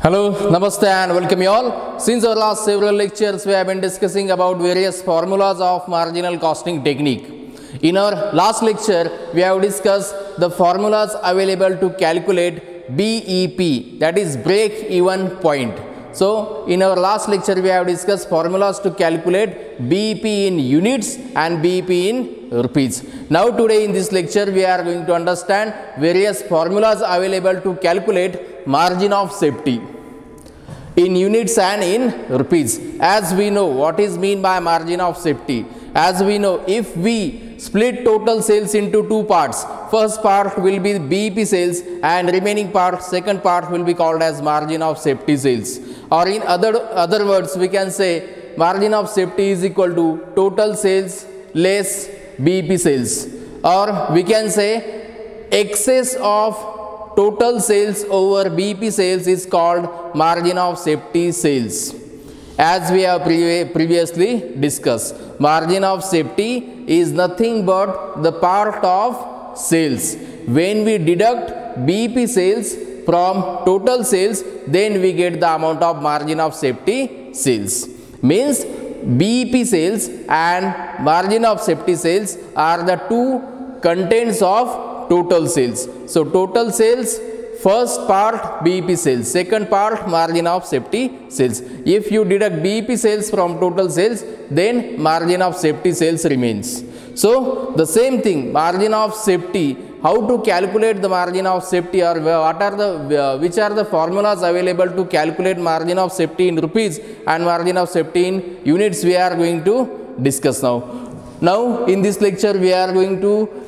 Hello, Namaste and welcome you all. Since our last several lectures, we have been discussing about various formulas of marginal costing technique. In our last lecture, we have discussed the formulas available to calculate BEP, that is break even point. So, in our last lecture, we have discussed formulas to calculate BEP in units and BEP in rupees. Now, today in this lecture, we are going to understand various formulas available to calculate margin of safety in units and in rupees. As we know, what is mean by margin of safety? As we know, if we split total sales into two parts, first part will be BEP sales and remaining part, second part will be called as margin of safety sales. Or in other words, we can say margin of safety is equal to total sales less BEP sales, or we can say excess of total sales over BEP sales is called margin of safety sales. As we have previously discussed, margin of safety is nothing but the part of sales. When we deduct BEP sales from total sales, then we get the amount of margin of safety sales. Means BEP sales and margin of safety sales are the two contents of total sales. So, total sales, first part BEP sales, second part margin of safety sales. If you deduct BEP sales from total sales, then margin of safety sales remains. So, the same thing, margin of safety, how to calculate the margin of safety, or what are the which are the formulas available to calculate margin of safety in rupees and margin of safety in units, we are going to discuss now. Now, in this lecture, we are going to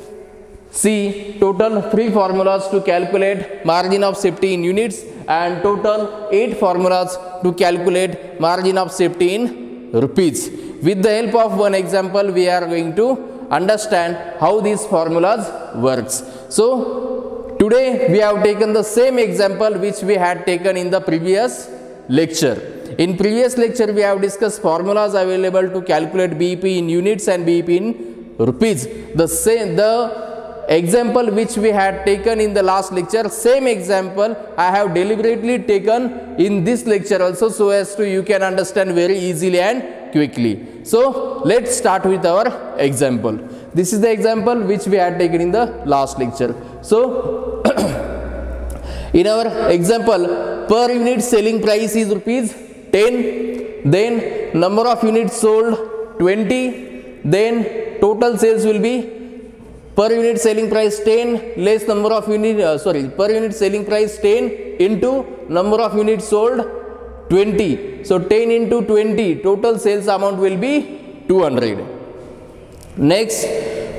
see total 3 formulas to calculate margin of safety in units and total 8 formulas to calculate margin of safety in rupees. With the help of one example, we are going to understand how these formulas works. So, today we have taken the same example which we had taken in the previous lecture. In previous lecture, we have discussed formulas available to calculate BEP in units and BEP in rupees. The example which we had taken in the last lecture, same example I have deliberately taken in this lecture also, so as to you can understand very easily and quickly. So, let's start with our example. This is the example which we had taken in the last lecture. So, in our example, per unit selling price is rupees 10, then number of units sold 20, then total sales will be per unit selling price 10 less number of units, per unit selling price 10 into number of units sold 20. So, 10 into 20, total sales amount will be 200. Next,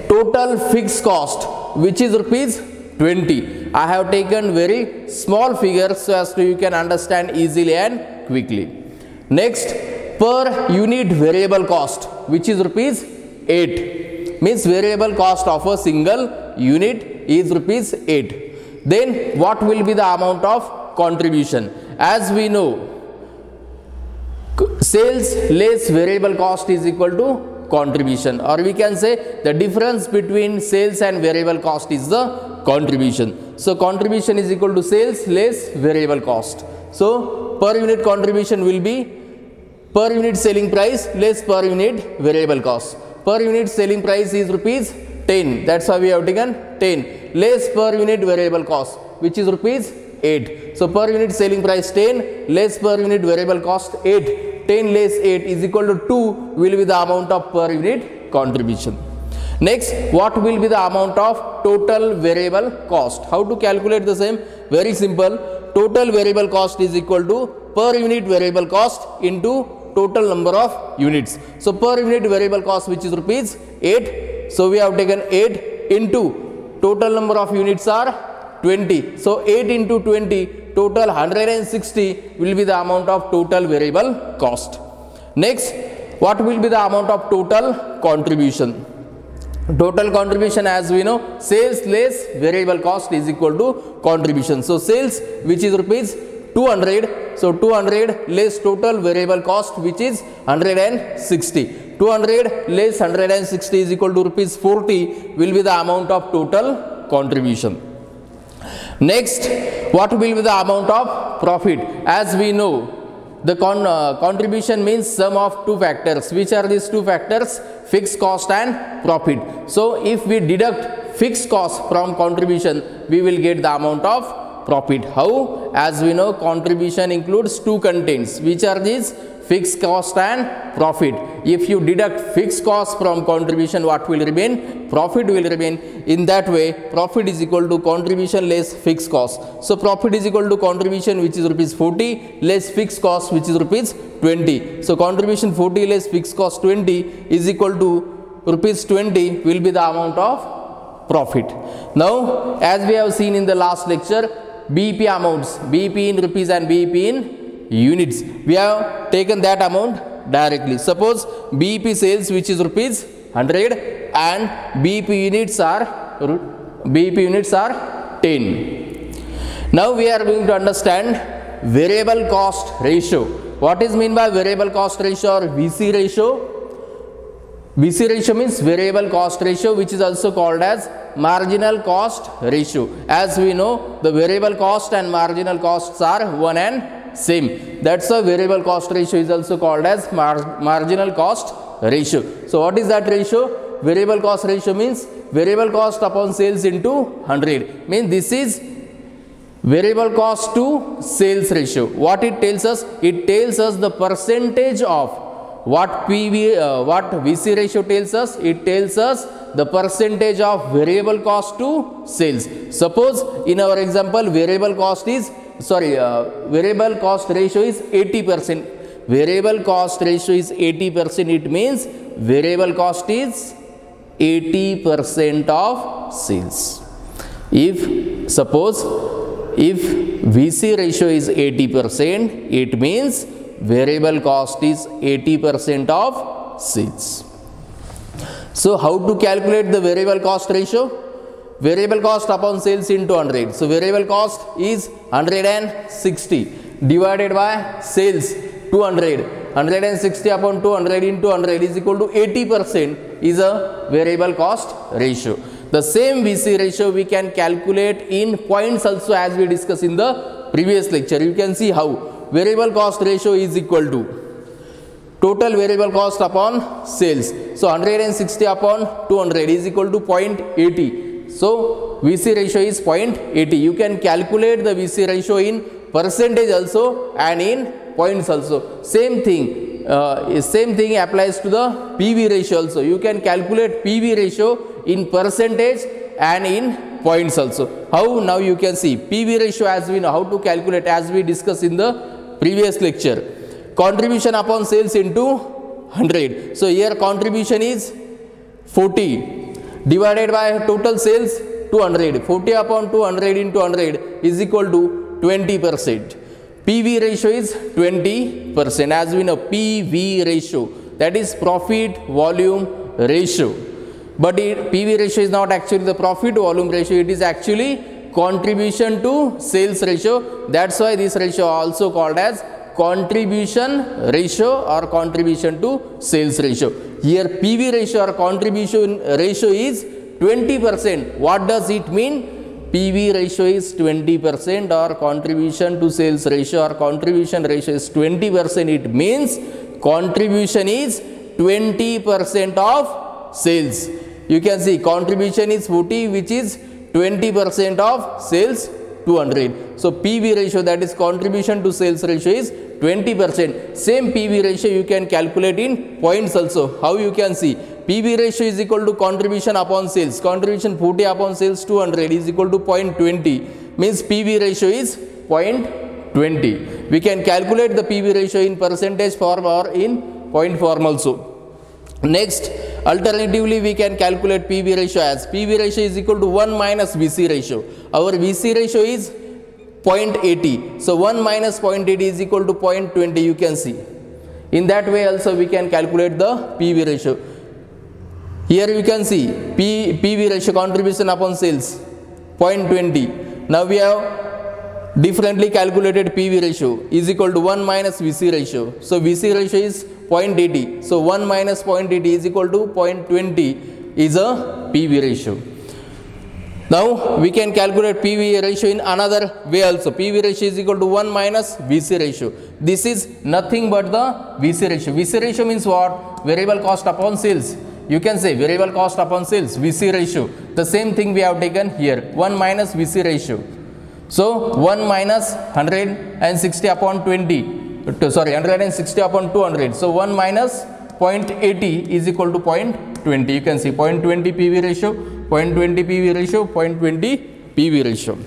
total fixed cost, which is rupees 20. I have taken very small figures so as to you can understand easily and quickly. Next, per unit variable cost, which is rupees 8. Means variable cost of a single unit is rupees 8. Then what will be the amount of contribution? As we know, sales less variable cost is equal to contribution, or we can say the difference between sales and variable cost is the contribution. So, contribution is equal to sales less variable cost. So, per unit contribution will be per unit selling price less per unit variable cost. Per unit selling price is rupees 10, that's why we have taken 10, less per unit variable cost, which is rupees 8. So, per unit selling price 10, less per unit variable cost 8, 10 less 8 is equal to 2 will be the amount of per unit contribution. Next, what will be the amount of total variable cost? How to calculate the same? Very simple, total variable cost is equal to per unit variable cost into total number of units. So, per unit variable cost, which is rupees 8. So, we have taken 8 into total number of units are 20. So, 8 into 20, total 160 will be the amount of total variable cost. Next, what will be the amount of total contribution? Total contribution, as we know, sales less variable cost is equal to contribution. So, sales, which is rupees 200. So, 200 less total variable cost, which is 160. 200 less 160 is equal to rupees 40 will be the amount of total contribution. Next, what will be the amount of profit? As we know, the contribution means sum of two factors. Which are these two factors? Fixed cost and profit. So if we deduct fixed cost from contribution, we will get the amount of profit. How? As we know, contribution includes two contents. Which are these? Fixed cost and profit. If you deduct fixed cost from contribution, what will remain? Profit will remain. In that way, profit is equal to contribution less fixed cost. So profit is equal to contribution, which is rupees 40, less fixed cost, which is rupees 20. So contribution 40 less fixed cost 20 is equal to rupees 20 will be the amount of profit. Now, as we have seen in the last lecture, BEP amounts, BEP in rupees and BEP in units. We have taken that amount directly. Suppose BEP sales, which is rupees 100, and BEP units are 10. Now we are going to understand variable cost ratio. What is meant by variable cost ratio or VC ratio? VC ratio means variable cost ratio, which is also called as marginal cost ratio. As we know, the variable cost and marginal costs are one and same. That's why variable cost ratio is also called as marginal cost ratio. So what is that ratio? Variable cost ratio means variable cost upon sales into 100. Means this is variable cost to sales ratio. What it tells us? It tells us the percentage of what VC ratio tells us. It tells us the percentage of variable cost to sales. Suppose in our example, variable cost ratio is 80%. Variable cost ratio is 80%. It means variable cost is 80% of sales. If VC ratio is 80%, it means variable cost is 80% of sales. So how to calculate the variable cost ratio? Variable cost upon sales into 100. So variable cost is 160 divided by sales 200. 160 upon 200 into 100 is equal to 80% is a variable cost ratio. The same VC ratio we can calculate in points also, as we discussed in the previous lecture. You can see how variable cost ratio is equal to total variable cost upon sales. So 160 upon 200 is equal to 0.80. So VC ratio is 0.80. You can calculate the VC ratio in percentage also and in points also. Same thing applies to the PV ratio also. You can calculate PV ratio in percentage and in points also. How? Now you can see PV ratio, as we know how to calculate, as we discussed in the previous lecture. Contribution upon sales into 100. So here contribution is 40 divided by total sales 200. 40 upon 200 into 100 is equal to 20%. PV ratio is 20%. As we know, PV ratio, that is profit volume ratio. But PV ratio is not actually the profit volume ratio, it is actually contribution to sales ratio. That's why this ratio also called as contribution ratio or contribution to sales ratio. Here PV ratio or contribution ratio is 20%. What does it mean? PV ratio is 20% or contribution to sales ratio or contribution ratio is 20%. It means contribution is 20% of sales. You can see contribution is 40, which is 20% of sales 200. So PV ratio, that is contribution to sales ratio, is 20%. Same PV ratio you can calculate in points also. How you can see? PV ratio is equal to contribution upon sales. Contribution 40 upon sales 200 is equal to 0.20. Means PV ratio is 0.20. We can calculate the PV ratio in percentage form or in point form also. Next, alternatively we can calculate PV ratio as PV ratio is equal to 1 minus VC ratio. Our VC ratio is 0.80. So 1 minus 0.80 is equal to 0.20, you can see. In that way also we can calculate the PV ratio. Here you can see PV ratio, contribution upon sales, 0.20. Now we have differently calculated PV ratio is equal to 1 minus VC ratio. So VC ratio is 0.80. So 1 minus 0.80 is equal to 0.20 is a PV ratio. Now we can calculate PV ratio in another way also. PV ratio is equal to 1 minus VC ratio. This is nothing but the VC ratio. VC ratio means what? Variable cost upon sales. You can say variable cost upon sales, VC ratio. The same thing we have taken here, 1 minus VC ratio. So 1 minus 160 upon 20, sorry 160 upon 200. So 1 minus 0.80 is equal to 0.20. You can see 0.20 PV ratio, 0.20 PV ratio, 0.20 PV ratio.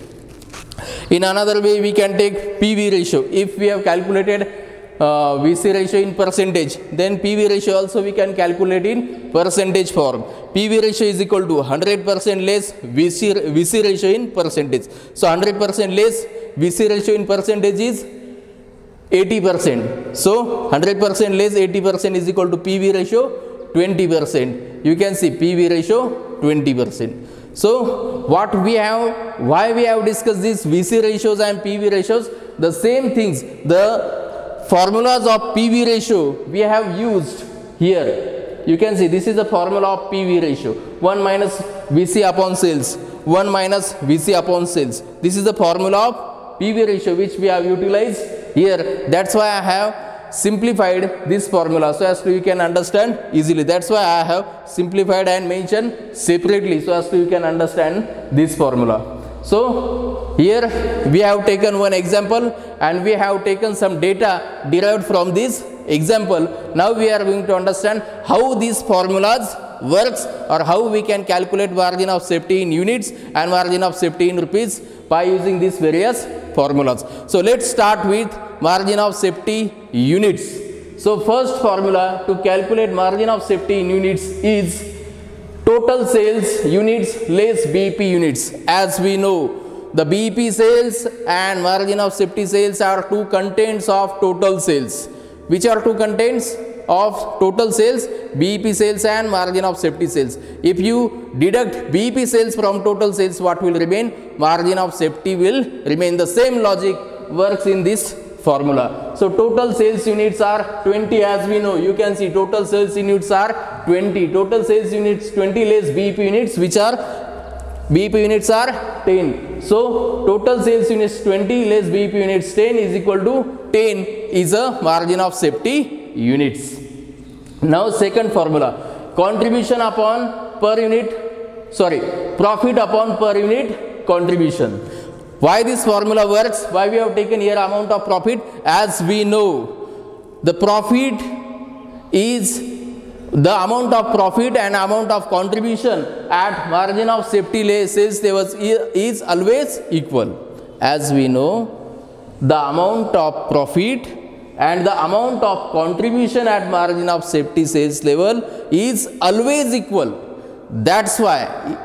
In another way we can take PV ratio. If we have calculated VC ratio in percentage, then PV ratio also we can calculate in percentage form. PV ratio is equal to 100% less VC ratio in percentage. So 100% less VC ratio in percentage is 80%. So 100% less 80% is equal to PV ratio 20%. You can see PV ratio 20%. So what we have, why we have discussed these VC ratios and PV ratios, the same things, the formulas of PV ratio we have used here. You can see this is the formula of PV ratio, 1 minus VC upon sales, 1 minus VC upon sales. This is the formula of PV ratio which we have utilized here. That's why I have simplified this formula so as to you can understand easily. That's why I have simplified and mentioned separately so as to you can understand this formula. So here we have taken one example and we have taken some data derived from this example. Now we are going to understand how these formulas works or how we can calculate margin of safety in units and margin of safety in rupees by using these various formulas. So let's start with margin of safety units. So first formula to calculate margin of safety in units is total sales units less BEP units. As we know, the BEP sales and margin of safety sales are two contents of total sales. Which are two contents of total sales? BEP sales and margin of safety sales. If you deduct BEP sales from total sales, what will remain? Margin of safety will remain. The same logic works in this formula. So total sales units are 20 as we know. You can see total sales units are 20. Total sales units 20 less BEP units, which are BEP units are 10. So total sales units 20 less BEP units 10 is equal to 10 is a margin of safety units. Now second formula, contribution upon per unit, sorry, profit upon per unit contribution. Why this formula works? Why we have taken here amount of profit? As we know, the profit is the amount of profit and amount of contribution at margin of safety sales levels is always equal. As we know, the amount of profit and the amount of contribution at margin of safety sales level is always equal. That's why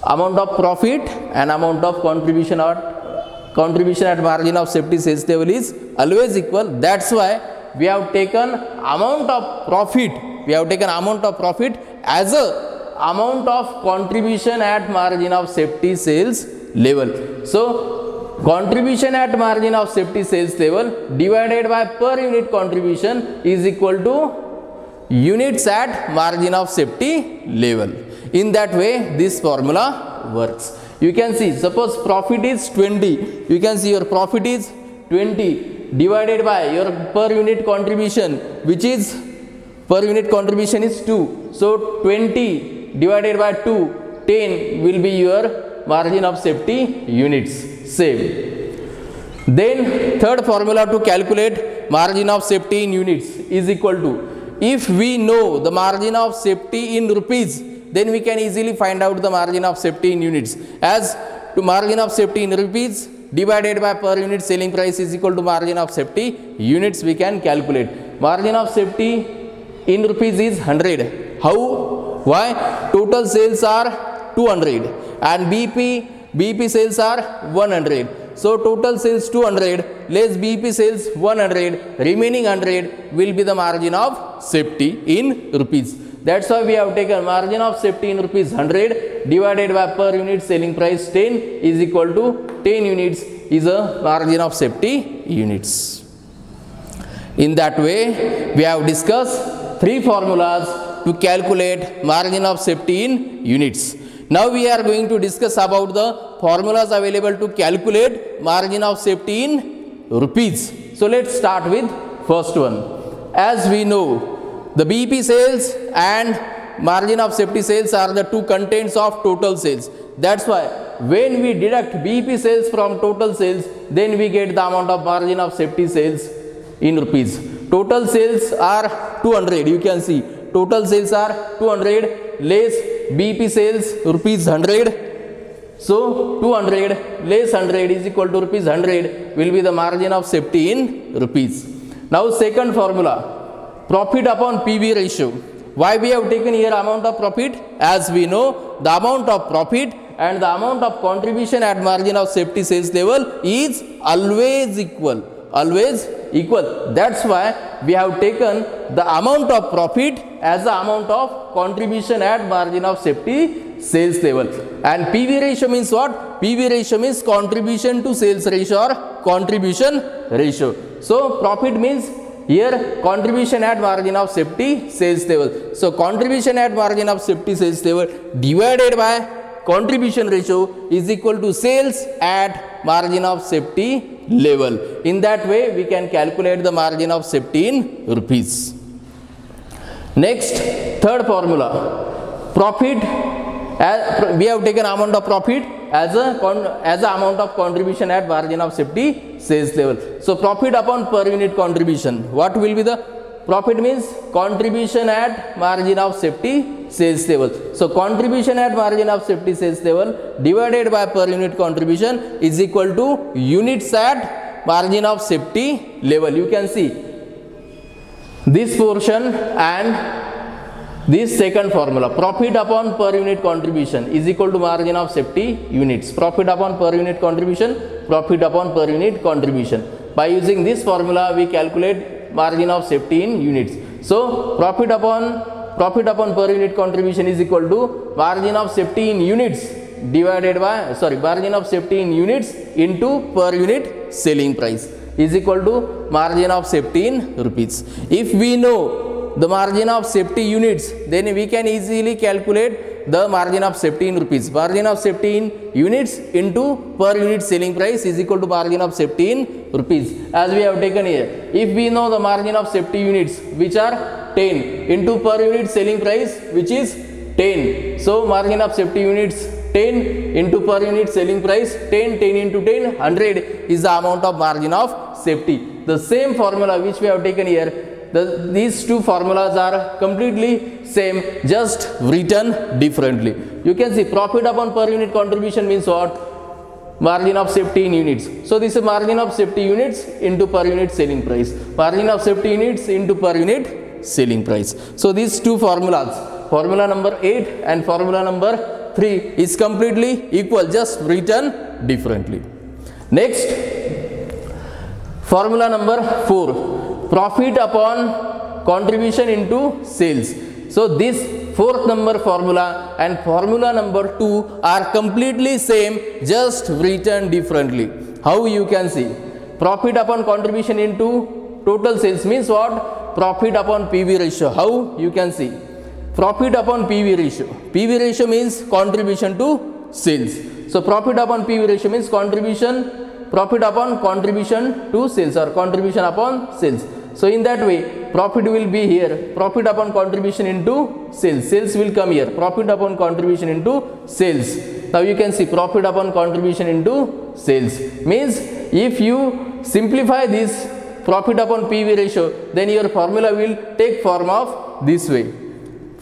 amount of profit and amount of contribution at margin of safety sales level is always equal. That's why we have taken amount of profit. We have taken amount of profit as a amount of contribution at margin of safety sales level. So contribution at margin of safety sales level divided by per unit contribution is equal to units at margin of safety level. In that way this formula works. You can see, suppose profit is 20, you can see your profit is 20 divided by your per unit contribution, which is per unit contribution is 2. So 20 divided by 2, 10 will be your margin of safety units. Same. Then third formula to calculate margin of safety in units is equal to, if we know the margin of safety in rupees, then we can easily find out the margin of safety in units. As to margin of safety in rupees divided by per unit selling price is equal to margin of safety units, we can calculate. Margin of safety in rupees is 100. How? Why? Total sales are 200 and BEP sales are 100. So total sales 200 less BEP sales 100, remaining 100 will be the margin of safety in rupees. That's why we have taken margin of safety in rupees 100 divided by per unit selling price 10 is equal to 10 units is a margin of safety units. In that way we have discussed three formulas to calculate margin of safety in units. Now we are going to discuss about the formulas available to calculate margin of safety in rupees. So let's start with first one. As we know, the BEP sales and margin of safety sales are the two contents of total sales. That's why when we deduct BEP sales from total sales, then we get the amount of margin of safety sales in rupees. Total sales are 200. You can see total sales are 200 less BEP sales rupees 100. So 200 less 100 is equal to rupees 100 will be the margin of safety in rupees. Now second formula, profit upon PV ratio. Why we have taken here amount of profit? As we know, the amount of profit and the amount of contribution at margin of safety sales level is always equal. Always equal. That's why we have taken the amount of profit as the amount of contribution at margin of safety sales level. And PV ratio means what? PV ratio means contribution to sales ratio or contribution ratio. So profit means here contribution at margin of safety sales level. So contribution at margin of safety sales level divided by contribution ratio is equal to sales at margin of safety level. In that way we can calculate the margin of safety in rupees. Next, third formula, profit, we have taken amount of profit as a amount of contribution at margin of safety sales level. So profit upon per unit contribution, what will be the profit? Means contribution at margin of safety sales level. So contribution at margin of safety sales level divided by per unit contribution is equal to units at margin of safety level. You can see this portion and this second formula, profit upon per unit contribution is equal to margin of safety units. Profit upon per unit contribution, profit upon per unit contribution. By using this formula we calculate margin of safety in units. So profit upon per unit contribution is equal to margin of safety in units divided by margin of safety in units into per unit selling price is equal to margin of safety in rupees. If we know the margin of safety units, then we can easily calculate the margin of safety in rupees. Margin of safety in units into per unit selling price is equal to margin of safety in rupees, as we have taken here. If we know the margin of safety units, which are 10, into per unit selling price, which is 10. So margin of safety units 10 into per unit selling price 10 into 10 100 is the amount of margin of safety. The same formula which we have taken here, these two formulas are completely same, just written differently. You can see profit upon per unit contribution means what? Margin of safety in units. So this is margin of safety units into per unit selling price. Margin of safety units into per unit selling price. So these two formulas, formula number 8 and formula number 3 is completely equal, just written differently. Next, formula number 4, profit upon contribution into sales. So this fourth number formula and formula number 2 are completely same, just written differently. How you can see? Profit upon contribution into total sales means what? Profit upon PV ratio. How you can see? Profit upon PV ratio. PV ratio means contribution to sales. So profit upon PV ratio means profit upon contribution to sales or contribution upon sales. So in that way profit will be here, profit upon contribution into sales. Sales will come here, profit upon contribution into sales. Now you can see profit upon contribution into sales means if you simplify this profit upon PV ratio, then your formula will take form of this way.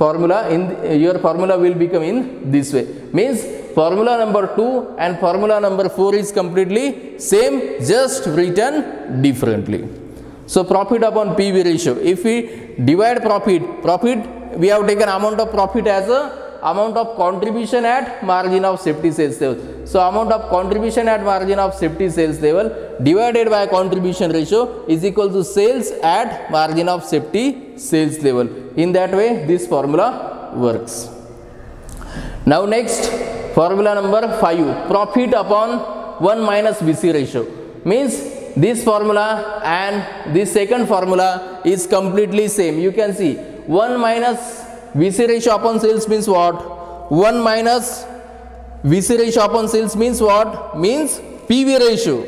Your formula will become in this way. Means formula number 2 and formula number 4 is completely same, just written differently. So profit upon PV ratio, if we divide profit, we have taken amount of profit as a amount of contribution at margin of safety sales level. So amount of contribution at margin of safety sales level divided by contribution ratio is equal to sales at margin of safety sales level. In that way this formula works. Now next, formula number 5, profit upon 1 minus VC ratio. Means this formula and this second formula is completely same. You can see 1 minus VC ratio upon sales means what? 1 minus VC ratio upon sales means what? Means PV ratio.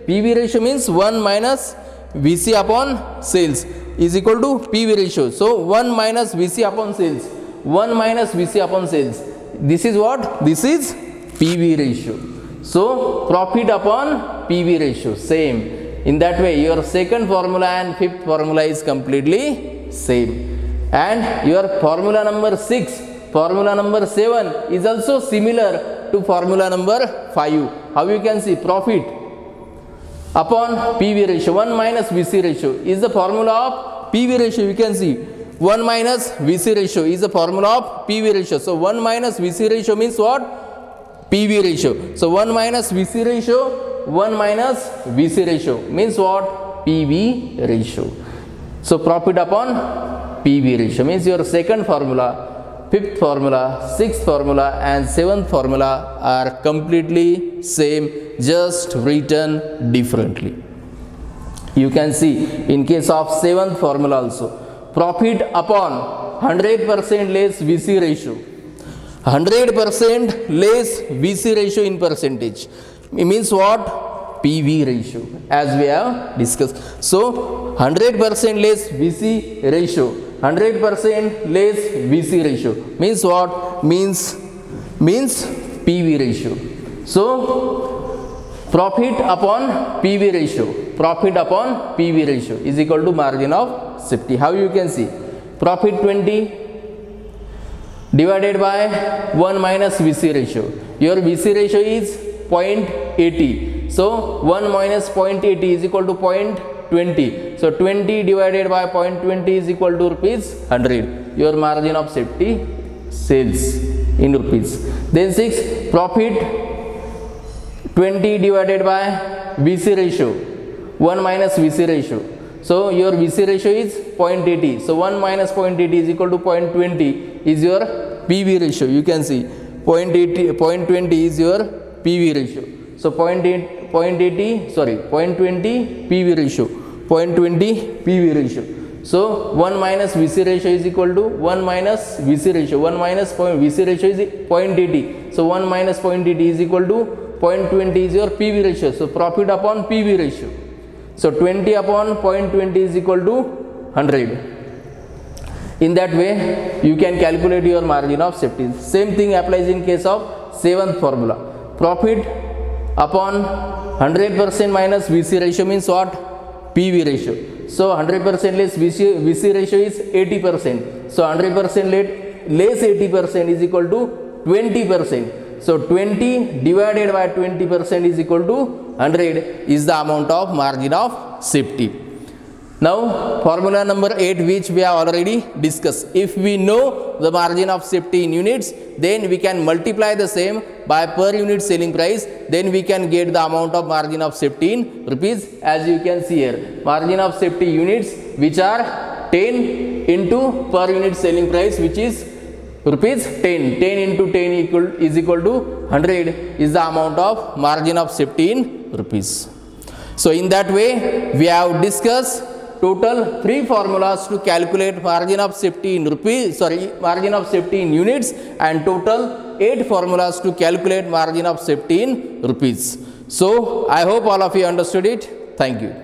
PV ratio means 1 minus VC upon sales is equal to PV ratio. So 1 minus VC upon sales. 1 minus VC upon sales. This is what? This is PV ratio. So profit upon PV ratio, same. In that way, your second formula and fifth formula is completely same. And your formula number 6, formula number 7 is also similar to formula number 5. How you can see? Profit upon PV ratio, 1 minus VC ratio is the formula of PV ratio. You can see 1 minus VC ratio is the formula of PV ratio. So 1 minus VC ratio means what? PV ratio. So 1 minus VC ratio, 1 minus VC ratio means what? PV ratio. So profit upon PV ratio means your second formula, fifth formula, sixth formula and seventh formula are completely same, just written differently. You can see in case of seventh formula also, profit upon 100% less VC ratio. 100% less VC ratio in percentage. It means what? PV ratio, as we have discussed. So 100% less VC ratio. 100% less VC ratio means what? Means PV ratio. So profit upon PV ratio. Profit upon PV ratio is equal to margin of safety. How you can see? Profit 20 divided by 1 minus VC ratio. Your VC ratio is 0.80. So 1 minus 0.80 is equal to 0.20. So 20 divided by 0.20 is equal to rupees 100. Your margin of safety sales in rupees. Then 6, profit 20 divided by VC ratio, 1 minus VC ratio. So your VC ratio is 0.80. So 1 minus 0.80 is equal to 0.20 is your PV ratio. You can see 0.20 is your PV ratio. So 0.20 PV ratio. 0.20 PV ratio. So 1 minus VC ratio is equal to 1 minus VC ratio. 1 minus VC ratio is 0.80. So 1 minus 0.80 is equal to 0.20 is your PV ratio. So profit upon PV ratio. So 20 upon 0.20 is equal to 100. In that way, you can calculate your margin of safety. Same thing applies in case of seventh formula. Profit upon 100% minus VC ratio means what? PV ratio. So 100% less VC ratio is 80%. So 100% less 80% is equal to 20%. So 20 divided by 20% is equal to 100 is the amount of margin of safety. Now formula number 8, which we have already discussed. If we know the margin of safety in units, then we can multiply the same by per unit selling price, then we can get the amount of margin of safety in rupees. As you can see here, margin of safety units which are 10 into per unit selling price, which is rupees 10. 10 into 10 is equal to 100 is the amount of margin of safety in rupees. So in that way, we have discussed total 3 formulas to calculate margin of safety in margin of safety in units, and total 8 formulas to calculate margin of safety in rupees. So I hope all of you understood it. Thank you.